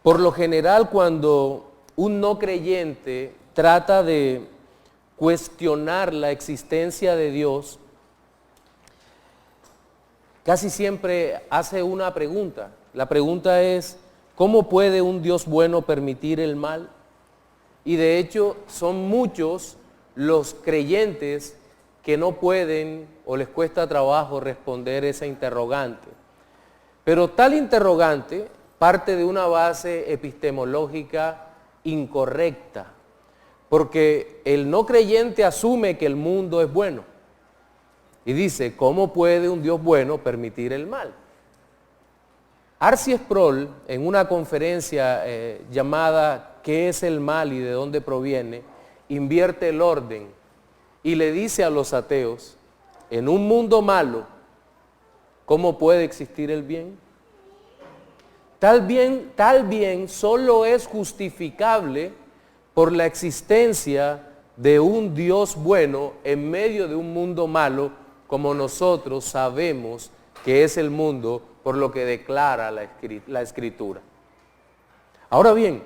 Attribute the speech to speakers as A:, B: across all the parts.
A: Por lo general, cuando un no creyente trata de cuestionar la existencia de Dios, casi siempre hace una pregunta. La pregunta es, ¿cómo puede un Dios bueno permitir el mal? Y de hecho, son muchos los creyentes que no pueden o les cuesta trabajo responder esa interrogante. Pero tal interrogante parte de una base epistemológica incorrecta, porque el no creyente asume que el mundo es bueno y dice, ¿cómo puede un Dios bueno permitir el mal? R.C. Sproul, en una conferencia llamada ¿Qué es el mal y de dónde proviene?, invierte el orden y le dice a los ateos, en un mundo malo, ¿cómo puede existir el bien? Tal bien solo es justificable por la existencia de un Dios bueno en medio de un mundo malo, como nosotros sabemos que es el mundo por lo que declara la Escritura. Ahora bien,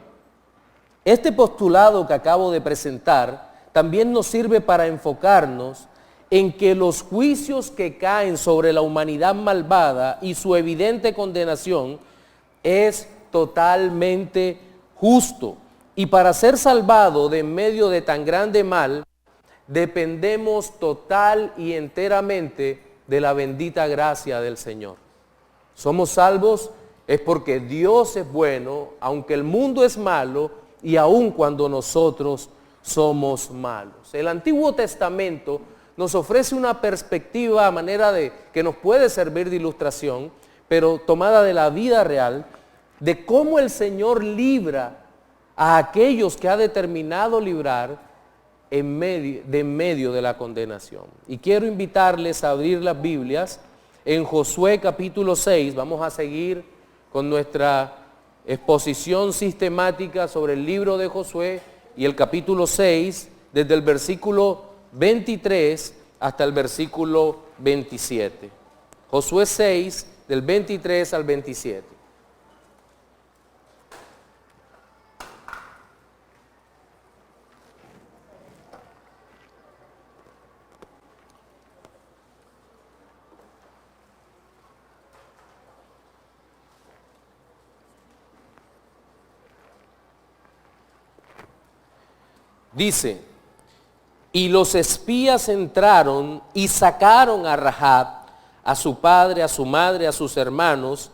A: este postulado que acabo de presentar también nos sirve para enfocarnos en que los juicios que caen sobre la humanidad malvada y su evidente condenación es totalmente justo. Y para ser salvado de en medio de tan grande mal, dependemos total y enteramente de la bendita gracia del Señor. Somos salvos es porque Dios es bueno, aunque el mundo es malo y aun cuando nosotros somos malos. El Antiguo Testamento nos ofrece una perspectiva a manera de que nos puede servir de ilustración, pero tomada de la vida real, de cómo el Señor libra a aquellos que ha determinado librar en medio de la condenación. Y quiero invitarles a abrir las Biblias en Josué capítulo 6. Vamos a seguir con nuestra exposición sistemática sobre el libro de Josué y el capítulo 6, desde el versículo 23 hasta el versículo 27. Josué 6, del 23 al 27. Dice, y los espías entraron y sacaron a Rahab, a su padre, a su madre, a sus hermanos,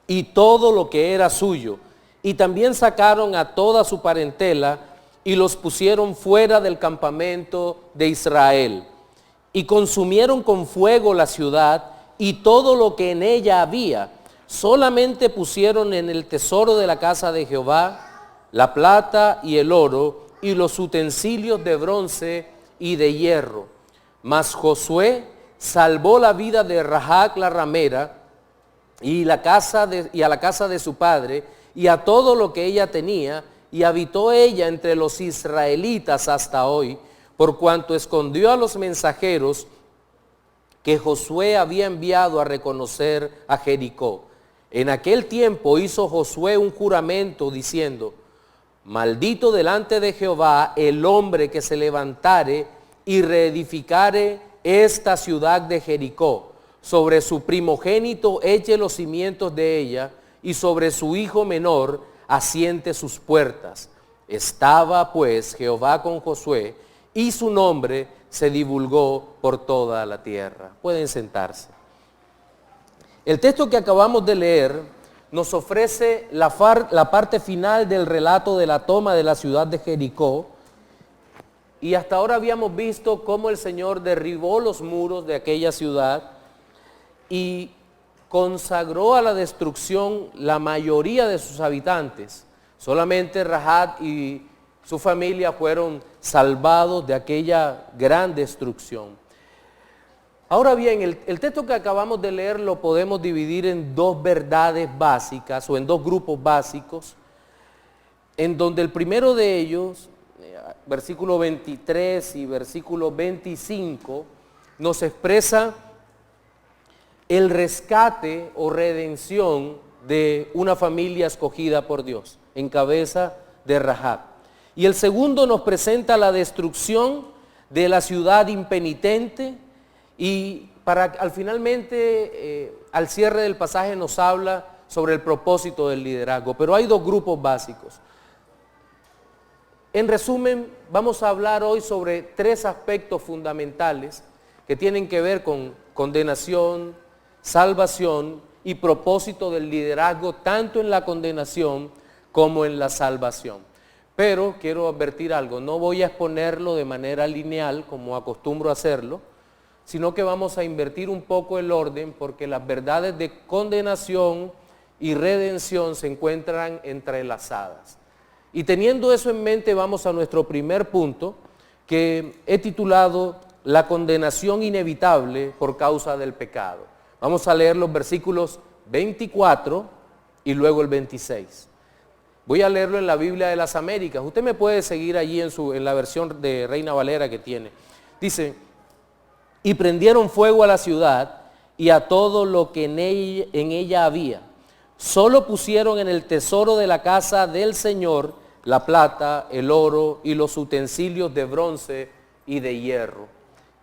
A: y todo lo que era suyo. Y también sacaron a toda su parentela y los pusieron fuera del campamento de Israel. Y consumieron con fuego la ciudad y todo lo que en ella había. Solamente pusieron en el tesoro de la casa de Jehová la plata y el oro, y los utensilios de bronce y de hierro. Mas Josué salvó la vida de Rahab la ramera y a la casa de su padre y a todo lo que ella tenía, y habitó ella entre los israelitas hasta hoy, por cuanto escondió a los mensajeros que Josué había enviado a reconocer a Jericó. En aquel tiempo hizo Josué un juramento diciendo, maldito delante de Jehová el hombre que se levantare y reedificare esta ciudad de Jericó. Sobre su primogénito eche los cimientos de ella, y sobre su hijo menor asiente sus puertas. Estaba pues Jehová con Josué, y su nombre se divulgó por toda la tierra. Pueden sentarse. El texto que acabamos de leer nos ofrece la parte final del relato de la toma de la ciudad de Jericó, y hasta ahora habíamos visto cómo el Señor derribó los muros de aquella ciudad y consagró a la destrucción la mayoría de sus habitantes. Solamente Rahab y su familia fueron salvados de aquella gran destrucción. Ahora bien, el texto que acabamos de leer lo podemos dividir en dos verdades básicas o en dos grupos básicos, en donde el primero de ellos, versículo 23 y versículo 25, nos expresa el rescate o redención de una familia escogida por Dios, en cabeza de Rahab. Y el segundo nos presenta la destrucción de la ciudad impenitente, y finalmente, al cierre del pasaje nos habla sobre el propósito del liderazgo. Pero hay dos grupos básicos. En resumen, vamos a hablar hoy sobre tres aspectos fundamentales que tienen que ver con condenación, salvación y propósito del liderazgo, tanto en la condenación como en la salvación. Pero quiero advertir algo, no voy a exponerlo de manera lineal como acostumbro a hacerlo, sino que vamos a invertir un poco el orden, porque las verdades de condenación y redención se encuentran entrelazadas. Y teniendo eso en mente, vamos a nuestro primer punto, que he titulado La condenación inevitable por causa del pecado. Vamos a leer los versículos 24 y luego el 26. Voy a leerlo en la Biblia de las Américas. Usted me puede seguir allí en la versión de Reina Valera que tiene. Dice: y prendieron fuego a la ciudad y a todo lo que en ella había. Solo pusieron en el tesoro de la casa del Señor la plata, el oro y los utensilios de bronce y de hierro.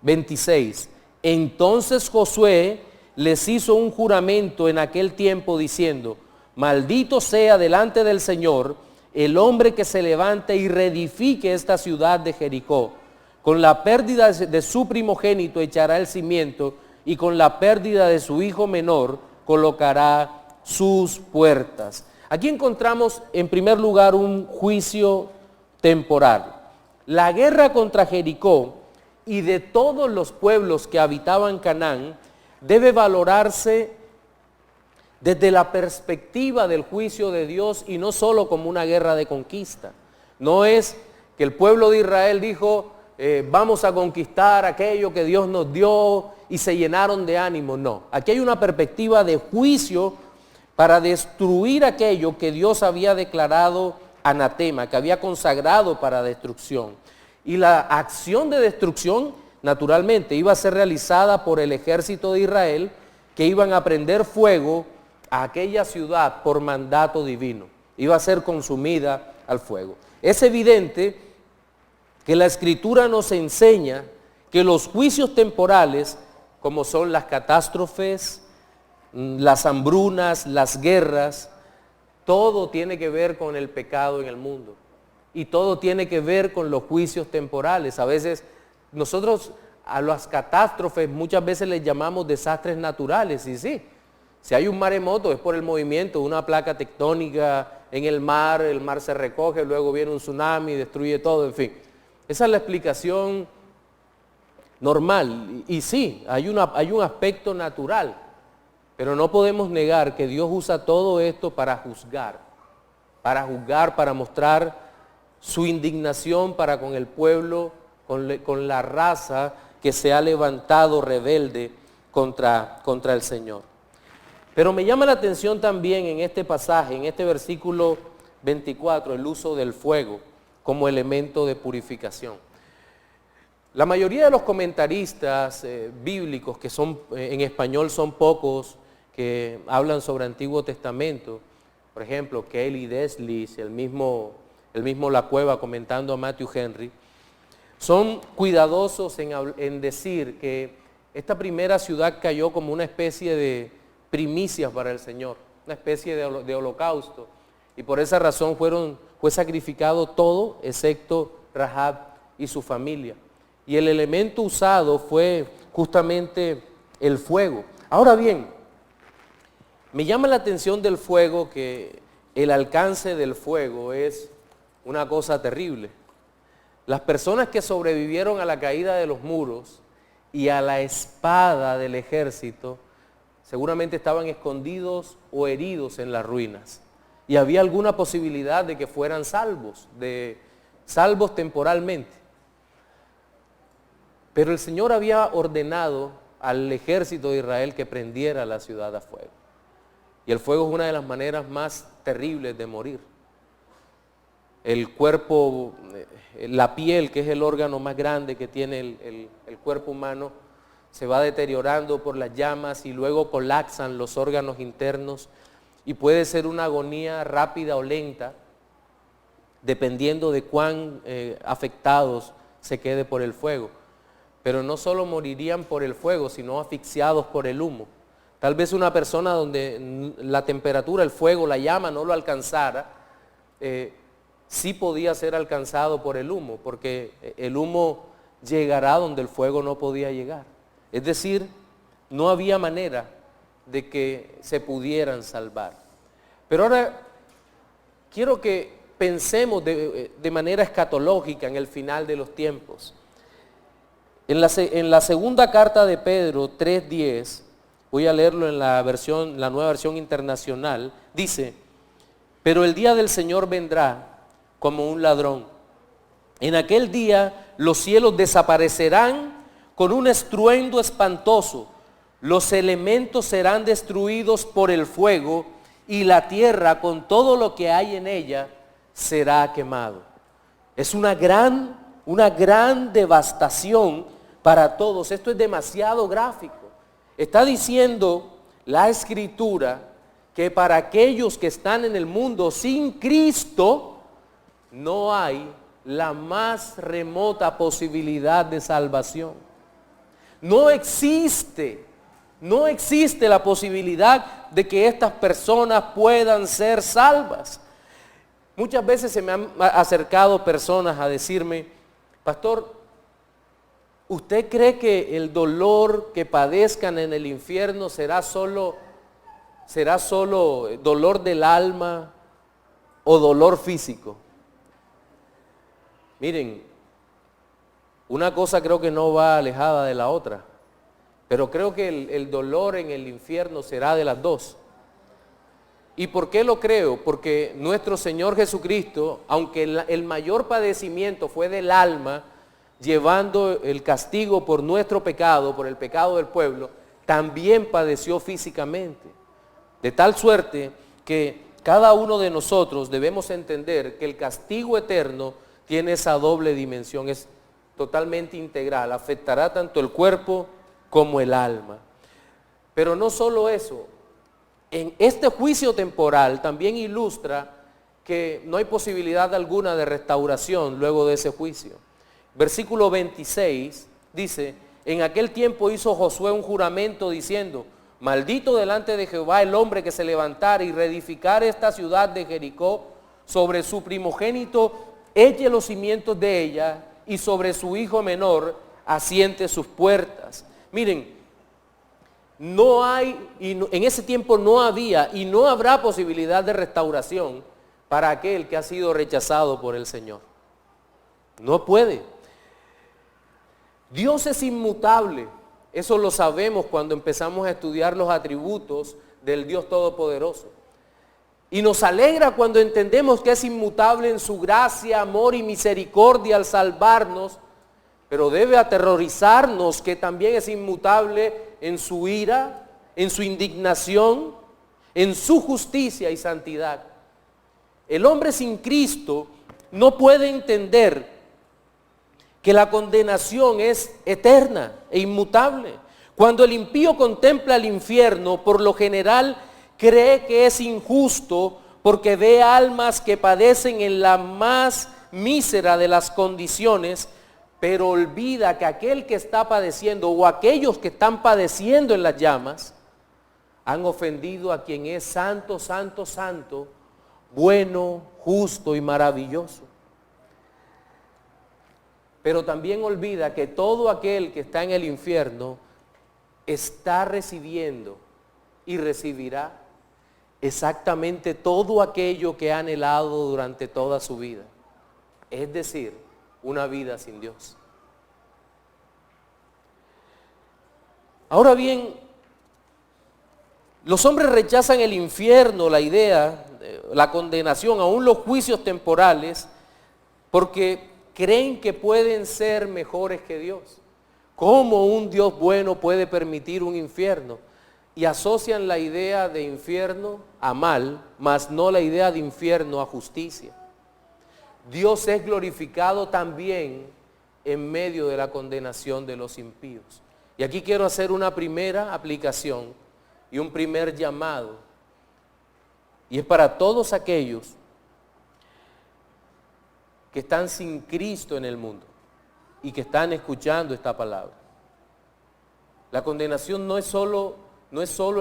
A: 26. Entonces Josué les hizo un juramento en aquel tiempo diciendo: maldito sea delante del Señor el hombre que se levante y reedifique esta ciudad de Jericó. Con la pérdida de su primogénito echará el cimiento, y con la pérdida de su hijo menor colocará sus puertas. Aquí encontramos en primer lugar un juicio temporal. La guerra contra Jericó y de todos los pueblos que habitaban Canaán debe valorarse desde la perspectiva del juicio de Dios, y no solo como una guerra de conquista. No es que el pueblo de Israel dijo: vamos a conquistar aquello que Dios nos dio, y se llenaron de ánimo. No, aquí hay una perspectiva de juicio para destruir aquello que Dios había declarado anatema, que había consagrado para destrucción. Y la acción de destrucción, naturalmente, iba a ser realizada por el ejército de Israel, que iban a prender fuego a aquella ciudad por mandato divino. Iba a ser consumida al fuego. Es evidente que la Escritura nos enseña que los juicios temporales, como son las catástrofes, las hambrunas, las guerras, todo tiene que ver con el pecado en el mundo. Y todo tiene que ver con los juicios temporales. A veces nosotros a las catástrofes muchas veces les llamamos desastres naturales. Y sí, si hay un maremoto es por el movimiento de una placa tectónica en el mar se recoge, luego viene un tsunami, destruye todo, en fin. Esa es la explicación normal. Y sí, hay un aspecto natural. Pero no podemos negar que Dios usa todo esto para juzgar, para mostrar su indignación para con el pueblo, con la raza que se ha levantado rebelde contra el Señor. Pero me llama la atención también en este pasaje, en este versículo 24, el uso del fuego como elemento de purificación. La mayoría de los comentaristas bíblicos, que son en español son pocos, que hablan sobre Antiguo Testamento, por ejemplo, Kelly Desliz, el mismo La Cueva comentando a Matthew Henry, son cuidadosos en decir que esta primera ciudad cayó como una especie de primicias para el Señor, una especie de holocausto, y por esa razón fue sacrificado todo excepto Rahab y su familia. Y el elemento usado fue justamente el fuego. Ahora bien, me llama la atención del fuego que el alcance del fuego es una cosa terrible. Las personas que sobrevivieron a la caída de los muros y a la espada del ejército seguramente estaban escondidos o heridos en las ruinas. Y había alguna posibilidad de que fueran salvos temporalmente. Pero el Señor había ordenado al ejército de Israel que prendiera la ciudad a fuego. Y el fuego es una de las maneras más terribles de morir. El cuerpo, la piel, que es el órgano más grande que tiene el cuerpo humano, se va deteriorando por las llamas y luego colapsan los órganos internos. y puede ser una agonía rápida o lenta, dependiendo de cuán afectados se quede por el fuego. Pero no solo morirían por el fuego, sino asfixiados por el humo. Tal vez una persona donde la temperatura, el fuego, la llama no lo alcanzara, sí podía ser alcanzado por el humo, porque el humo llegará donde el fuego no podía llegar. Es decir, no había manera de que se pudieran salvar. Pero ahora quiero que pensemos de manera escatológica en el final de los tiempos. En la segunda carta de Pedro 3:10, voy a leerlo en la nueva versión internacional, dice: pero el día del Señor vendrá como un ladrón. En aquel día los cielos desaparecerán con un estruendo espantoso, los elementos serán destruidos por el fuego y la tierra con todo lo que hay en ella será quemado. Es una gran devastación para todos. Esto es demasiado gráfico. Está diciendo la Escritura que para aquellos que están en el mundo sin Cristo, no hay la más remota posibilidad de salvación. No existe la posibilidad de que estas personas puedan ser salvas. Muchas veces se me han acercado personas a decirme: pastor, ¿usted cree que el dolor que padezcan en el infierno será solo dolor del alma o dolor físico? Miren, una cosa creo que no va alejada de la otra, pero creo que el dolor en el infierno será de las dos. ¿Y por qué lo creo? Porque nuestro Señor Jesucristo, aunque el mayor padecimiento fue del alma, llevando el castigo por nuestro pecado, por el pecado del pueblo, también padeció físicamente. De tal suerte que cada uno de nosotros debemos entender que el castigo eterno tiene esa doble dimensión, es totalmente integral, afectará tanto el cuerpo como el alma. Pero no solo eso, en este juicio temporal también ilustra que no hay posibilidad alguna de restauración luego de ese juicio. Versículo 26 dice: en aquel tiempo hizo Josué un juramento diciendo: maldito delante de Jehová el hombre que se levantare y reedificare esta ciudad de Jericó, sobre su primogénito eche los cimientos de ella, y sobre su hijo menor asiente sus puertas. Miren, no hay, y en ese tiempo no había y no habrá posibilidad de restauración para aquel que ha sido rechazado por el Señor. No puede. Dios es inmutable. Eso lo sabemos cuando empezamos a estudiar los atributos del Dios Todopoderoso. Y nos alegra cuando entendemos que es inmutable en su gracia, amor y misericordia al salvarnos, pero debe aterrorizarnos que también es inmutable en su ira, en su indignación, en su justicia y santidad. El hombre sin Cristo no puede entender que la condenación es eterna e inmutable. Cuando el impío contempla el infierno, por lo general cree que es injusto porque ve almas que padecen en la más mísera de las condiciones, pero olvida que aquel que está padeciendo o aquellos que están padeciendo en las llamas han ofendido a quien es santo, santo, santo, bueno, justo y maravilloso. Pero también olvida que todo aquel que está en el infierno está recibiendo y recibirá exactamente todo aquello que ha anhelado durante toda su vida. Es decir, una vida sin Dios. Ahora bien, los hombres rechazan el infierno, la idea, la condenación, aún los juicios temporales, porque creen que pueden ser mejores que Dios. ¿Cómo un Dios bueno puede permitir un infierno? Y asocian la idea de infierno a mal, mas no la idea de infierno a justicia. Dios es glorificado también en medio de la condenación de los impíos. Y aquí quiero hacer una primera aplicación y un primer llamado Y es para todos aquellos que están sin Cristo en el mundo y que están escuchando esta palabra. La condenación no es solo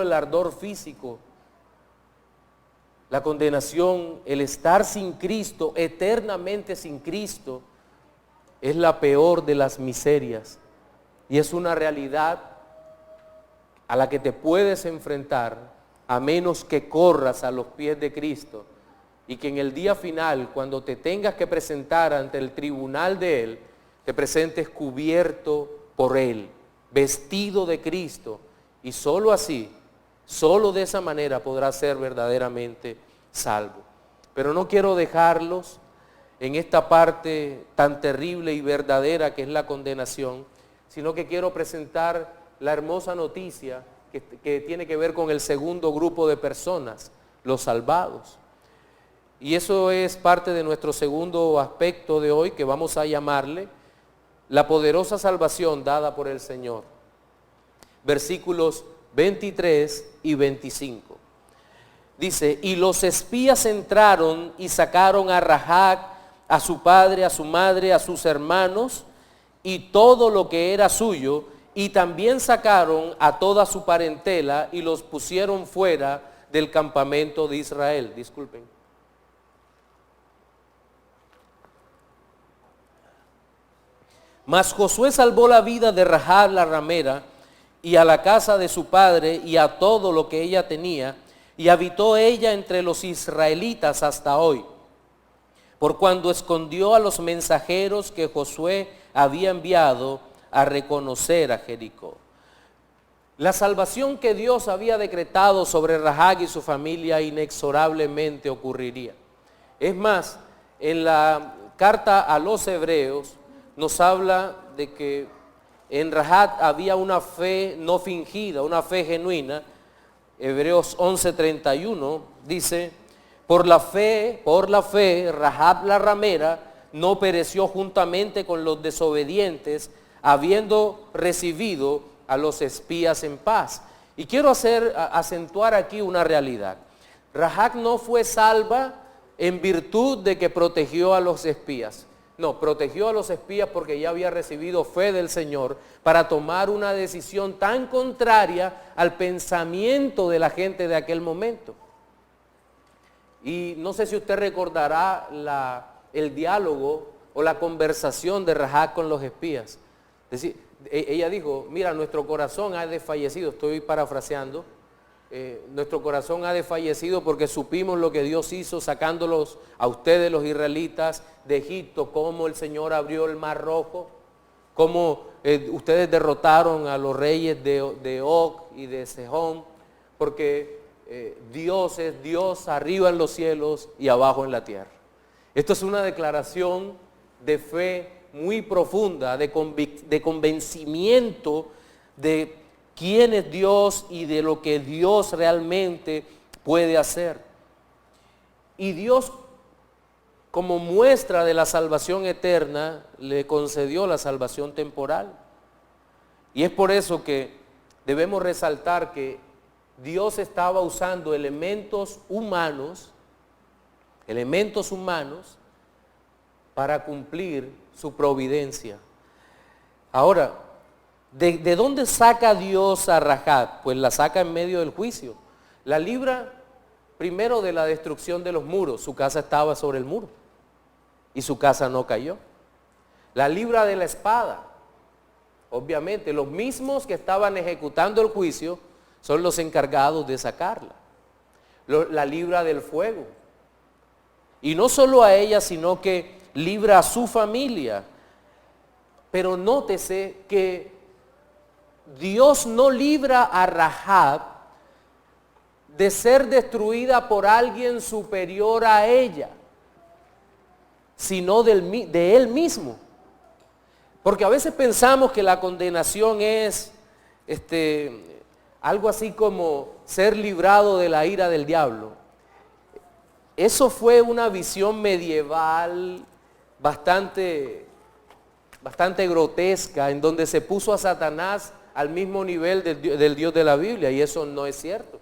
A: el ardor físico. La condenación, el estar sin Cristo, eternamente sin Cristo, es la peor de las miserias. Y es una realidad a la que te puedes enfrentar a menos que corras a los pies de Cristo y que en el día final, cuando te tengas que presentar ante el tribunal de Él, te presentes cubierto por Él, vestido de Cristo, y solo así, solo de esa manera podrás ser verdaderamente salvo. Pero no quiero dejarlos en esta parte tan terrible y verdadera que es la condenación, sino que quiero presentar la hermosa noticia que tiene que ver con el segundo grupo de personas, los salvados. Y eso es parte de nuestro segundo aspecto de hoy, que vamos a llamarle la poderosa salvación dada por el Señor. Versículos 23 y 25. Dice, y los espías entraron y sacaron a Rahab, a su padre, a su madre, a sus hermanos y todo lo que era suyo, y también sacaron a toda su parentela y los pusieron fuera del campamento de Israel. Disculpen. Mas Josué salvó la vida de Rahab la ramera y a la casa de su padre y a todo lo que ella tenía, y habitó ella entre los israelitas hasta hoy, por cuando escondió a los mensajeros que Josué había enviado a reconocer a Jericó. La salvación que Dios había decretado sobre Rahab y su familia inexorablemente ocurriría. Es más, en la carta a los hebreos nos habla de que en Rahab había una fe no fingida, una fe genuina. Hebreos 11:31 dice, por la fe, Rahab la ramera no pereció juntamente con los desobedientes, habiendo recibido a los espías en paz. Y quiero acentuar aquí una realidad. Rahab no fue salva en virtud de que protegió a los espías. No, protegió a los espías porque ya había recibido fe del Señor para tomar una decisión tan contraria al pensamiento de la gente de aquel momento. Y no sé si usted recordará el diálogo o la conversación de Rahab con los espías. Es decir, ella dijo, mira, nuestro corazón ha desfallecido, estoy parafraseando, nuestro corazón ha desfallecido porque supimos lo que Dios hizo sacándolos a ustedes los israelitas de Egipto, cómo el Señor abrió el mar rojo, cómo ustedes derrotaron a los reyes de Og y de Sehón, porque Dios es Dios arriba en los cielos y abajo en la tierra. Esto es una declaración de fe muy profunda, de convencimiento de quién es Dios y de lo que Dios realmente puede hacer. Y Dios, como muestra de la salvación eterna, le concedió la salvación temporal. Y es por eso que debemos resaltar que Dios estaba usando elementos humanos para cumplir su providencia. Ahora, ¿de dónde saca Dios a Rahab? Pues la saca en medio del juicio. La libra primero de la destrucción de los muros. Su casa estaba sobre el muro y su casa no cayó. La libra de la espada. Obviamente, los mismos que estaban ejecutando el juicio son los encargados de sacarla. La libra del fuego. Y no solo a ella, sino que libra a su familia. Pero nótese que Dios no libra a Rahab de ser destruida por alguien superior a ella, sino de él mismo. Porque a veces pensamos que la condenación es algo así como ser librado de la ira del diablo. Eso fue una visión medieval bastante grotesca, en donde se puso a Satanás al mismo nivel del Dios de la Biblia, y eso no es cierto.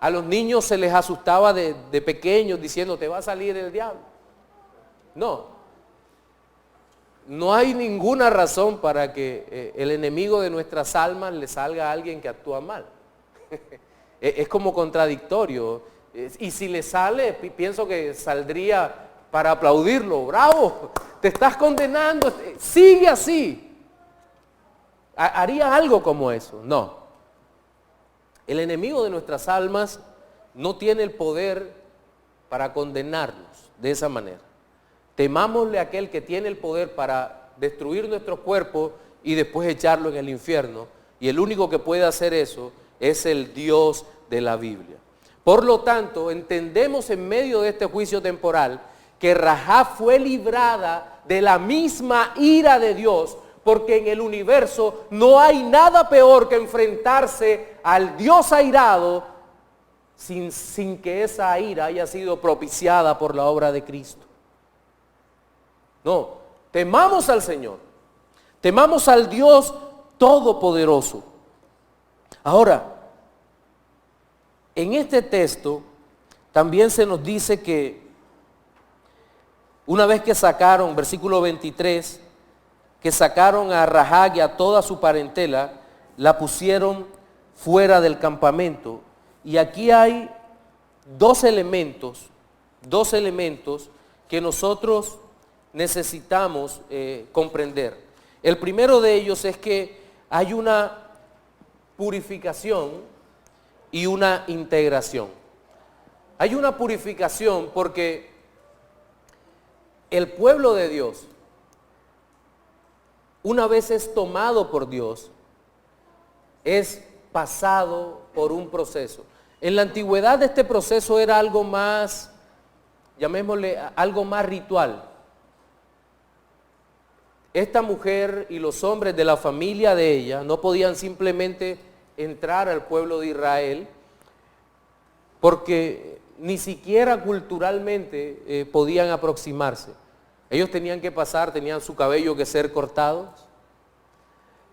A: A los niños se les asustaba de pequeños diciendo, te va a salir el diablo. No hay ninguna razón para que el enemigo de nuestras almas le salga a alguien que actúa mal. Es como contradictorio. Y si le sale, pienso que saldría para aplaudirlo. ¡Bravo! Te estás condenando. Sigue así. ¿Haría algo como eso? No. El enemigo de nuestras almas no tiene el poder para condenarnos de esa manera. Temámosle a aquel que tiene el poder para destruir nuestro cuerpo y después echarlo en el infierno. Y el único que puede hacer eso es el Dios de la Biblia. Por lo tanto, entendemos en medio de este juicio temporal que Rahab fue librada de la misma ira de Dios, porque en el universo no hay nada peor que enfrentarse al Dios airado sin que esa ira haya sido propiciada por la obra de Cristo. No, temamos al Señor, temamos al Dios Todopoderoso. Ahora, en este texto también se nos dice que una vez que sacaron, versículo 23, que sacaron a Rahab y a toda su parentela, la pusieron fuera del campamento. Y aquí hay dos elementos que nosotros necesitamos comprender. El primero de ellos es que hay una purificación y una integración. Hay una purificación porque el pueblo de Dios, una vez es tomado por Dios, es pasado por un proceso. En la antigüedad este proceso era algo más, llamémosle algo más ritual. Esta mujer y los hombres de la familia de ella no podían simplemente entrar al pueblo de Israel porque ni siquiera culturalmente podían aproximarse. Ellos tenían que pasar, tenían su cabello que ser cortados,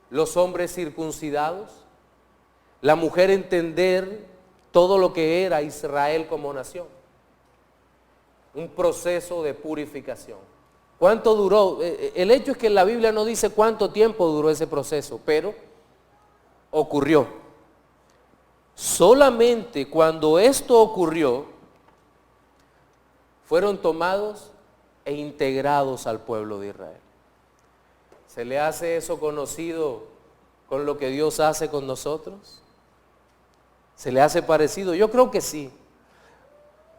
A: los hombres circuncidados, la mujer entender todo lo que era Israel como nación. Un proceso de purificación. ¿Cuánto duró? El hecho es que la Biblia no dice cuánto tiempo duró ese proceso, pero ocurrió. Solamente cuando esto ocurrió, fueron tomados e integrados al pueblo de Israel. ¿Se le hace eso conocido con lo que Dios hace con nosotros? ¿Se le hace parecido? Yo creo que sí.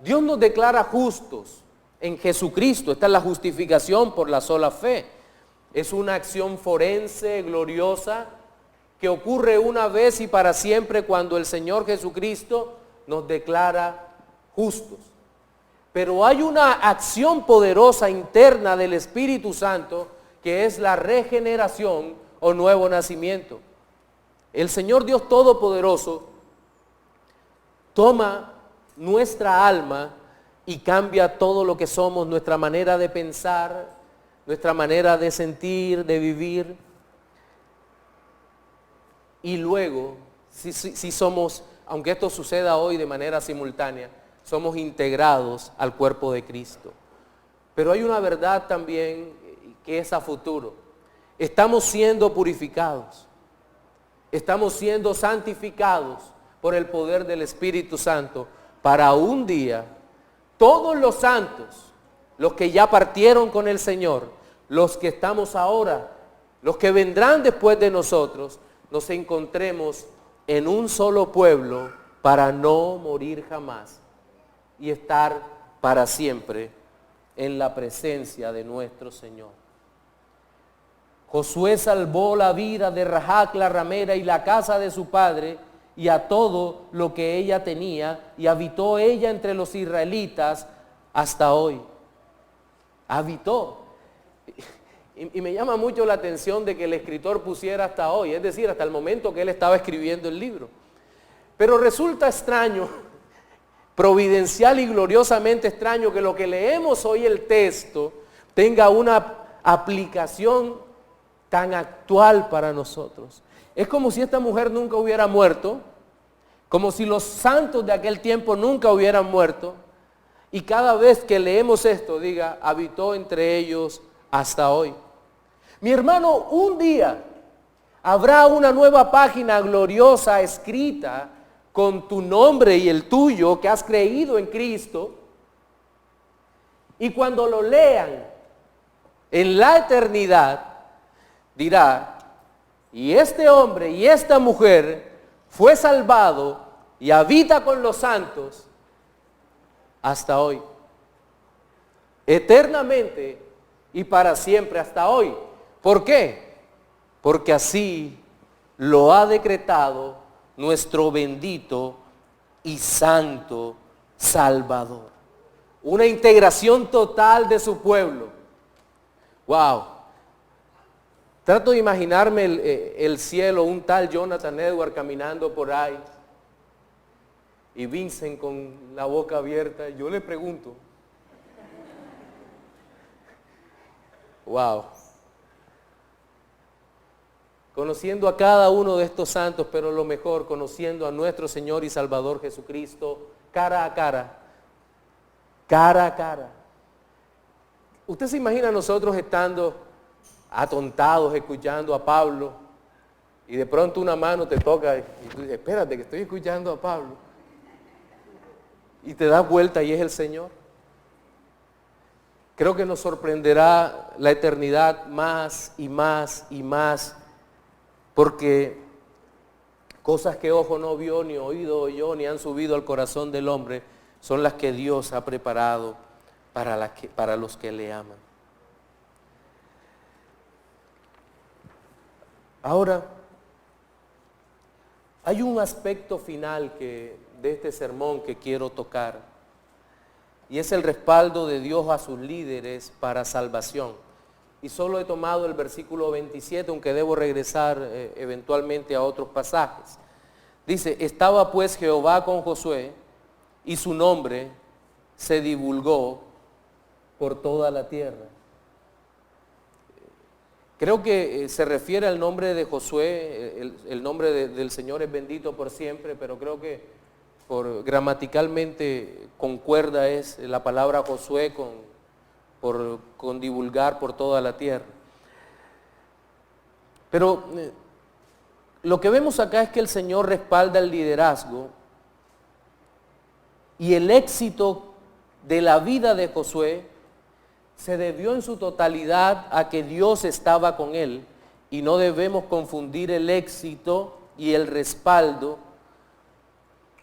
A: Dios nos declara justos en Jesucristo. Esta es la justificación por la sola fe. Es una acción forense, gloriosa, que ocurre una vez y para siempre cuando el Señor Jesucristo nos declara justos. Pero hay una acción poderosa interna del Espíritu Santo que es la regeneración o nuevo nacimiento. El Señor Dios Todopoderoso toma nuestra alma y cambia todo lo que somos, nuestra manera de pensar, nuestra manera de sentir, de vivir. Y luego, si somos, aunque esto suceda hoy de manera simultánea, somos integrados al cuerpo de Cristo. Pero hay una verdad también que es a futuro. Estamos siendo purificados, estamos siendo santificados por el poder del Espíritu Santo para un día todos los santos, los que ya partieron con el Señor, los que estamos ahora, los que vendrán después de nosotros, nos encontremos en un solo pueblo para no morir jamás y estar para siempre en la presencia de nuestro Señor. Josué salvó la vida de Rahab la ramera y la casa de su padre y a todo lo que ella tenía, y habitó ella entre los israelitas hasta hoy. Habitó. Y me llama mucho la atención de que el escritor pusiera hasta hoy, es decir, hasta el momento que él estaba escribiendo el libro. Pero resulta extraño, providencial y gloriosamente extraño, que lo que leemos hoy el texto tenga una aplicación tan actual para nosotros. Es como si esta mujer nunca hubiera muerto, como si los santos de aquel tiempo nunca hubieran muerto, y cada vez que leemos esto, diga, habitó entre ellos hasta hoy. Mi hermano, un día habrá una nueva página gloriosa escrita con tu nombre y el tuyo que has creído en Cristo, y cuando lo lean en la eternidad, dirá, y este hombre y esta mujer fue salvado y habita con los santos hasta hoy, eternamente y para siempre hasta hoy. ¿Por qué? Porque así lo ha decretado nuestro bendito y santo Salvador. Una integración total de su pueblo. Wow. Trato de imaginarme el cielo, un tal Jonathan Edwards caminando por ahí y Vincent con la boca abierta. Yo le pregunto, wow, conociendo a cada uno de estos santos, pero lo mejor, conociendo a nuestro Señor y Salvador Jesucristo, cara a cara, cara a cara. ¿Usted se imagina nosotros estando atontados escuchando a Pablo y de pronto una mano te toca y tú dices, espérate que estoy escuchando a Pablo, y te das vuelta y es el Señor? Creo que nos sorprenderá la eternidad más y más y más, porque cosas que ojo no vio, ni oído oyó, ni han subido al corazón del hombre, son las que Dios ha preparado para los que le aman. Ahora, hay un aspecto final de este sermón que quiero tocar, y es el respaldo de Dios a sus líderes para salvación. Y solo he tomado el versículo 27, aunque debo regresar eventualmente a otros pasajes. Dice, estaba pues Jehová con Josué, y su nombre se divulgó por toda la tierra. Creo que se refiere al nombre de Josué, el nombre del Señor es bendito por siempre, pero creo que gramaticalmente concuerda es la palabra Josué con divulgar por toda la tierra. Pero lo que vemos acá es que el Señor respalda el liderazgo y el éxito de la vida de Josué se debió en su totalidad a que Dios estaba con él, y no debemos confundir el éxito y el respaldo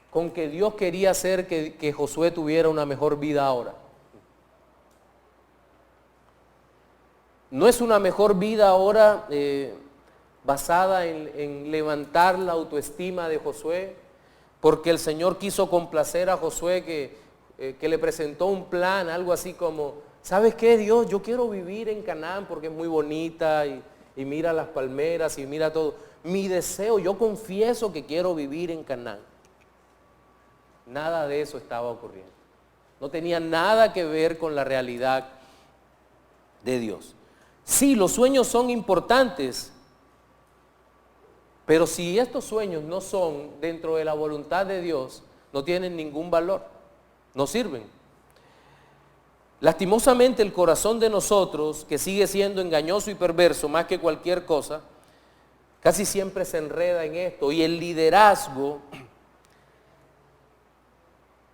A: con que Dios quería hacer que Josué tuviera una mejor vida ahora. No es una mejor vida ahora basada en levantar la autoestima de Josué, porque el Señor quiso complacer a Josué que le presentó un plan, algo así como, ¿sabes qué, Dios? Yo quiero vivir en Canaán porque es muy bonita y mira las palmeras y mira todo. Mi deseo, yo confieso que quiero vivir en Canaán. Nada de eso estaba ocurriendo. No tenía nada que ver con la realidad de Dios. Sí, los sueños son importantes, pero si estos sueños no son dentro de la voluntad de Dios, no tienen ningún valor, no sirven. Lastimosamente el corazón de nosotros, que sigue siendo engañoso y perverso más que cualquier cosa, casi siempre se enreda en esto, y el liderazgo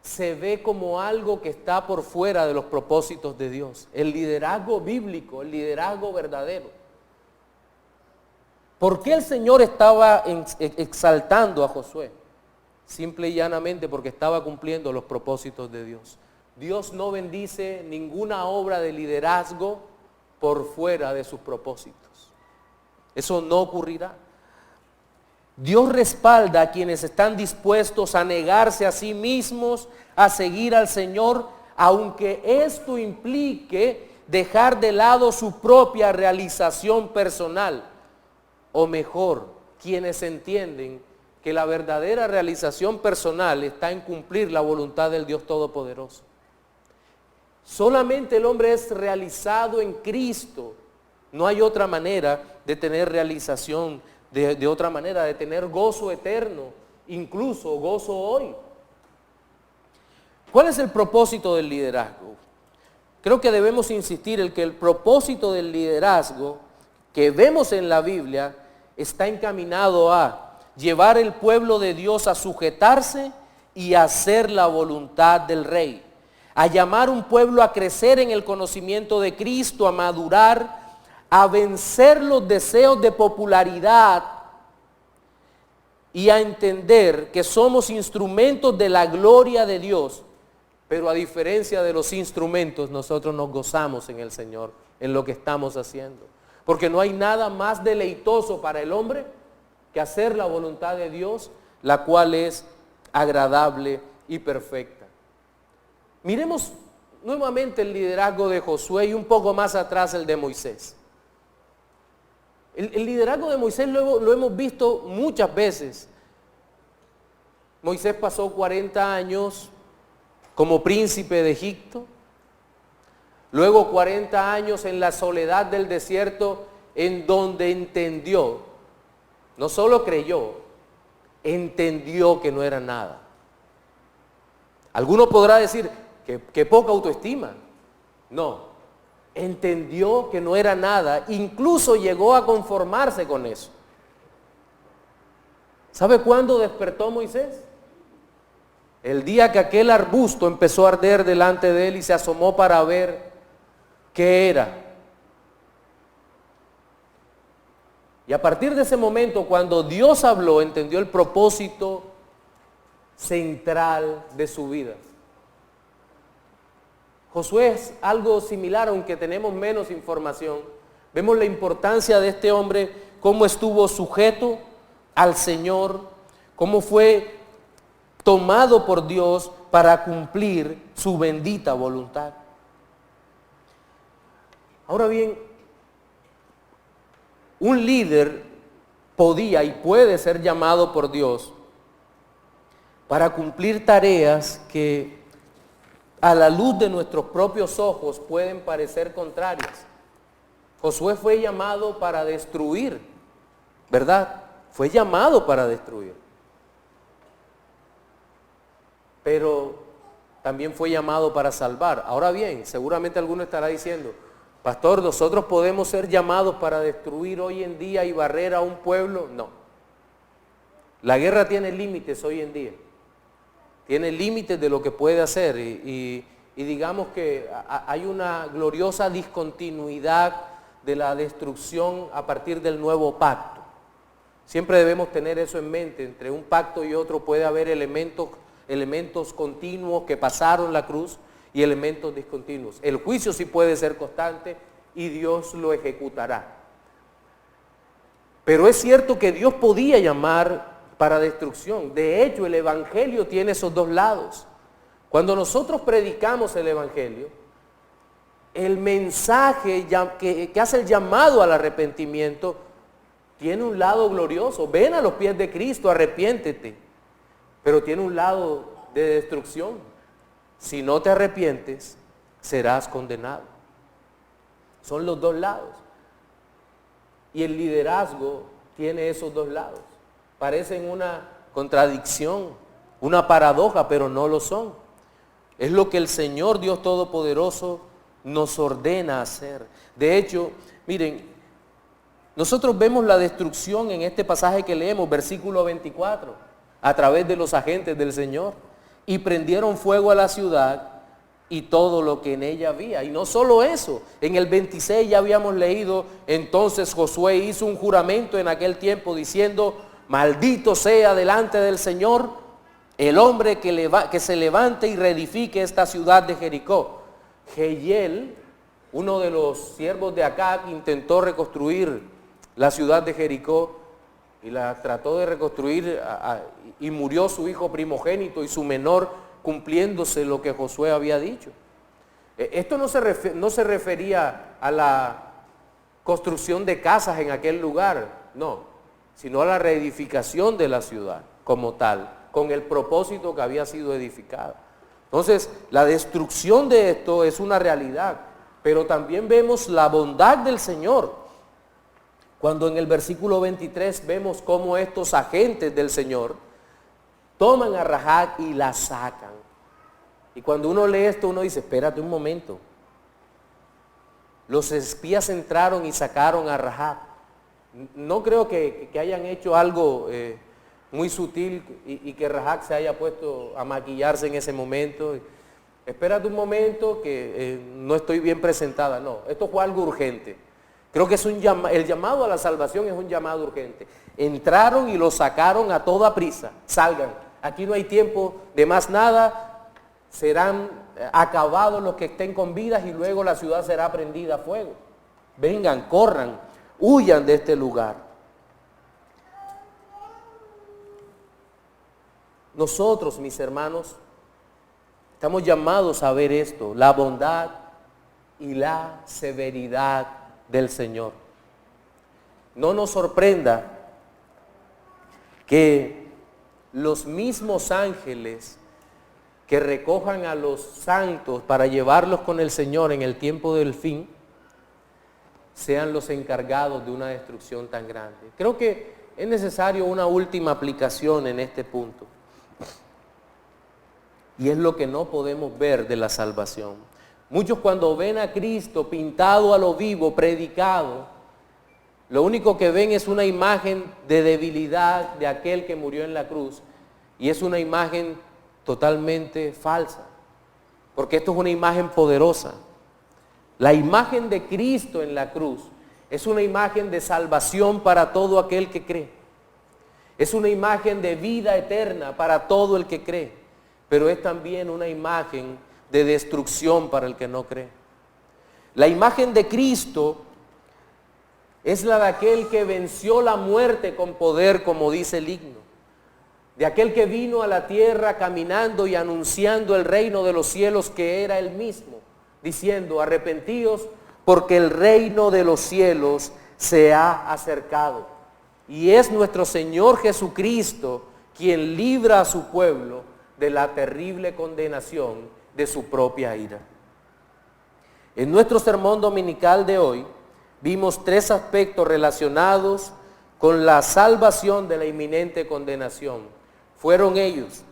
A: se ve como algo que está por fuera de los propósitos de Dios. El liderazgo bíblico, el liderazgo verdadero. ¿Por qué el Señor estaba exaltando a Josué? Simple y llanamente porque estaba cumpliendo los propósitos de Dios. Dios no bendice ninguna obra de liderazgo por fuera de sus propósitos. Eso no ocurrirá. Dios respalda a quienes están dispuestos a negarse a sí mismos, a seguir al Señor, aunque esto implique dejar de lado su propia realización personal. O mejor, quienes entienden que la verdadera realización personal está en cumplir la voluntad del Dios Todopoderoso. Solamente el hombre es realizado en Cristo. No hay otra manera de tener realización, de otra manera, de tener gozo eterno incluso gozo hoy. ¿Cuál es el propósito del liderazgo? Creo que debemos insistir en que el propósito del liderazgo que vemos en la Biblia está encaminado a llevar el pueblo de Dios a sujetarse y a hacer la voluntad del Rey, a llamar un pueblo a crecer en el conocimiento de Cristo, a madurar, a vencer los deseos de popularidad y a entender que somos instrumentos de la gloria de Dios. Pero a diferencia de los instrumentos, nosotros nos gozamos en el Señor, en lo que estamos haciendo. Porque no hay nada más deleitoso para el hombre que hacer la voluntad de Dios, la cual es agradable y perfecta. Miremos nuevamente el liderazgo de Josué y un poco más atrás el de Moisés. El liderazgo de Moisés lo hemos visto muchas veces. Moisés pasó 40 años como príncipe de Egipto, luego 40 años en la soledad del desierto, en donde entendió, no solo creyó, entendió que no era nada. Alguno podrá decir que poca autoestima. No, entendió que no era nada, incluso llegó a conformarse con eso. ¿Sabe cuándo despertó Moisés? El día que aquel arbusto empezó a arder delante de él y se asomó para ver qué era. Y a partir de ese momento, cuando Dios habló, entendió el propósito central de su vida. Josué es algo similar, aunque tenemos menos información. Vemos la importancia de este hombre, cómo estuvo sujeto al Señor, cómo fue tomado por Dios para cumplir su bendita voluntad. Ahora bien, un líder podía y puede ser llamado por Dios para cumplir tareas que a la luz de nuestros propios ojos pueden parecer contrarias. Josué fue llamado para destruir, ¿verdad? Fue llamado para destruir. Pero también fue llamado para salvar. Ahora bien, seguramente alguno estará diciendo, pastor, ¿nosotros podemos ser llamados para destruir hoy en día y barrer a un pueblo? No. La guerra tiene límites hoy en día. Tiene límites de lo que puede hacer y digamos que hay una gloriosa discontinuidad de la destrucción a partir del nuevo pacto. Siempre debemos tener eso en mente. Entre un pacto y otro puede haber elementos continuos que pasaron la cruz y elementos discontinuos. El juicio sí puede ser constante y Dios lo ejecutará. Pero es cierto que Dios podía llamar para destrucción. De hecho, el Evangelio tiene esos dos lados. Cuando nosotros predicamos el Evangelio, el mensaje que hace el llamado al arrepentimiento tiene un lado glorioso. Ven a los pies de Cristo, arrepiéntete. Pero tiene un lado de destrucción. Si no te arrepientes, serás condenado. Son los dos lados. Y el liderazgo tiene esos dos lados. Parecen una contradicción, una paradoja, pero no lo son. Es lo que el Señor Dios Todopoderoso nos ordena hacer. De hecho, miren, nosotros vemos la destrucción en este pasaje que leemos, versículo 24, a través de los agentes del Señor. Y prendieron fuego a la ciudad y todo lo que en ella había. Y no solo eso, en el 26 ya habíamos leído, entonces Josué hizo un juramento en aquel tiempo diciendo, maldito sea delante del Señor el hombre que se levante y reedifique esta ciudad de Jericó. Jehiel, uno de los siervos de Acab, intentó reconstruir la ciudad de Jericó y la trató de reconstruir y murió su hijo primogénito y su menor, cumpliéndose lo que Josué había dicho. Esto no se refería a la construcción de casas en aquel lugar, no, sino a la reedificación de la ciudad como tal, con el propósito que había sido edificada. Entonces, la destrucción de esto es una realidad, pero también vemos la bondad del Señor. Cuando en el versículo 23 vemos cómo estos agentes del Señor toman a Rahab y la sacan. Y cuando uno lee esto, uno dice, espérate un momento. Los espías entraron y sacaron a Rahab. No creo que hayan hecho algo muy sutil y que Rahab se haya puesto a maquillarse en ese momento. Espérate un momento que no estoy bien presentada. No, esto fue algo urgente. Creo que es el llamado a la salvación es un llamado urgente. Entraron y lo sacaron a toda prisa. Salgan. Aquí no hay tiempo de más nada. Serán acabados los que estén con vidas y luego la ciudad será prendida a fuego. Vengan, corran, huyan de este lugar. Nosotros, mis hermanos, estamos llamados a ver esto, la bondad y la severidad del Señor. No nos sorprenda que los mismos ángeles que recojan a los santos para llevarlos con el Señor en el tiempo del fin, sean los encargados de una destrucción tan grande. Creo que es necesario una última aplicación en este punto. Y es lo que no podemos ver de la salvación. Muchos cuando ven a Cristo pintado a lo vivo, predicado, lo único que ven es una imagen de debilidad de aquel que murió en la cruz. Y es una imagen totalmente falsa, porque esto es una imagen poderosa. La imagen de Cristo en la cruz es una imagen de salvación para todo aquel que cree. Es una imagen de vida eterna para todo el que cree, pero es también una imagen de destrucción para el que no cree. La imagen de Cristo es la de aquel que venció la muerte con poder, como dice el himno. De aquel que vino a la tierra caminando y anunciando el reino de los cielos, que era él mismo, diciendo, arrepentíos porque el reino de los cielos se ha acercado. Y es nuestro Señor Jesucristo quien libra a su pueblo de la terrible condenación de su propia ira. En nuestro sermón dominical de hoy vimos 3 aspectos relacionados con la salvación de la inminente condenación. Fueron ellos: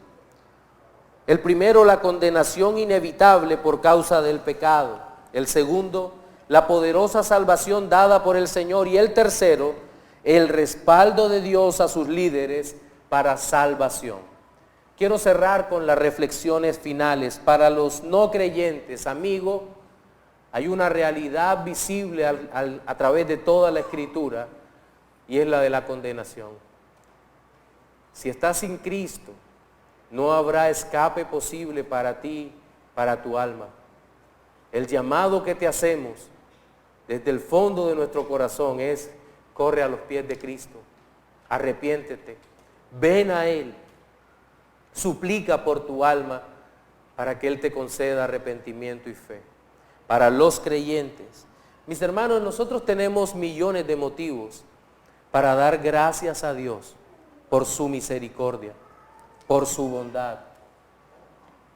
A: el primero, la condenación inevitable por causa del pecado; el segundo, la poderosa salvación dada por el Señor; y el tercero, el respaldo de Dios a sus líderes para salvación. Quiero cerrar con las reflexiones finales. Para los no creyentes, amigo, hay una realidad visible a través de toda la Escritura, y es la de la condenación. Si estás sin Cristo, no habrá escape posible para ti, para tu alma. El llamado que te hacemos desde el fondo de nuestro corazón es: corre a los pies de Cristo, arrepiéntete, ven a Él, suplica por tu alma para que Él te conceda arrepentimiento y fe. Para los creyentes, mis hermanos, nosotros tenemos millones de motivos para dar gracias a Dios por su misericordia, por su bondad.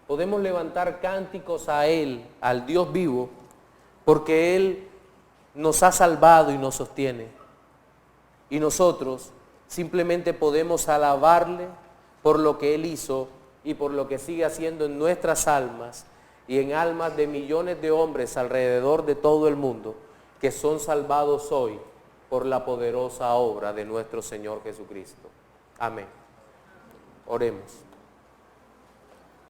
A: Podemos levantar cánticos a Él, al Dios vivo, porque Él nos ha salvado y nos sostiene. Y nosotros simplemente podemos alabarle por lo que Él hizo y por lo que sigue haciendo en nuestras almas y en almas de millones de hombres alrededor de todo el mundo que son salvados hoy por la poderosa obra de nuestro Señor Jesucristo. Amén. Oremos.